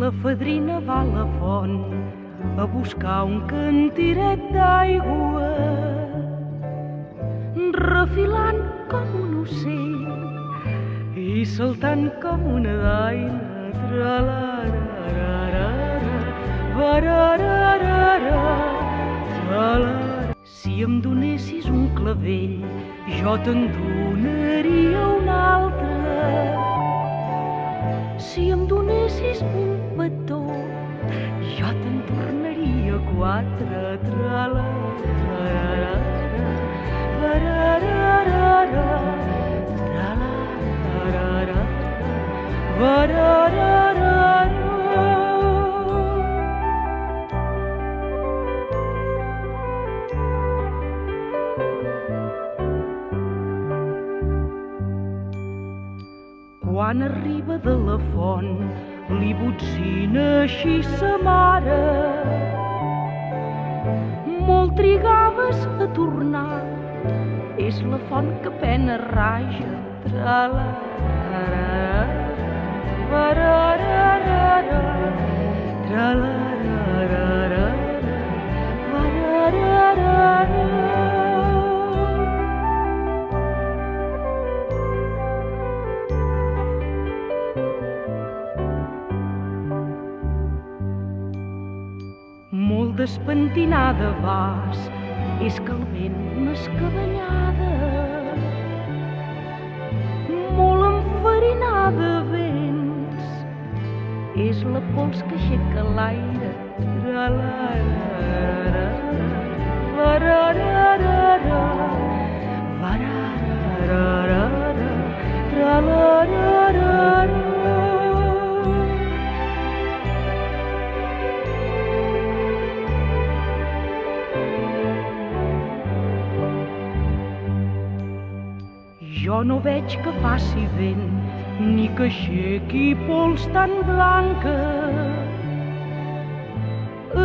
La fadrina va a la font a buscar un cantiret d'aigua, refilant com un ocell i saltant com una daina. Tra-la-ra-ra-ra-ra, va-ra-ra-ra-ra, tra-la-ra. Si em donessis un clavell, jo te'n donaria un altre. Si em donessis un petó, jo te'n tornaria quatre. Tra-la-ra-ra-ra, va-ra-ra-ra-ra, tra-la-ra-ra-ra, va-ra-ra-ra-ra. Quan arriba de la font, li botzina així sa mare. Molt trigaves a tornar, és la font que pena raja. Tra-la-ra-ra-ra, va-ra-ra-ra-ra, tra-la-ra-ra-ra, va-ra-ra-ra-ra. Molt despentinada vas, és que el vent m'escabellada. Molt enfarinada vens, és la pols que aixeca l'aire. Tra-la-ra-ra-ra, va-ra-ra-ra-ra, va-ra-ra-ra-ra, tra-la-ra-ra-ra. Jo no veig que faci vent, ni que aixequi pols tan blanca.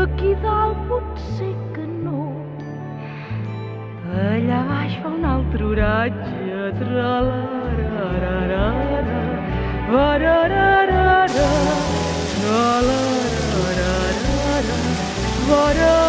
Aquí dalt potser que no, allà baix fa un altre oratge. Tra-la-ra-ra-ra-ra, va-ra-ra-ra-ra, tra-la-ra-ra-ra-ra, va-ra-ra-ra-ra.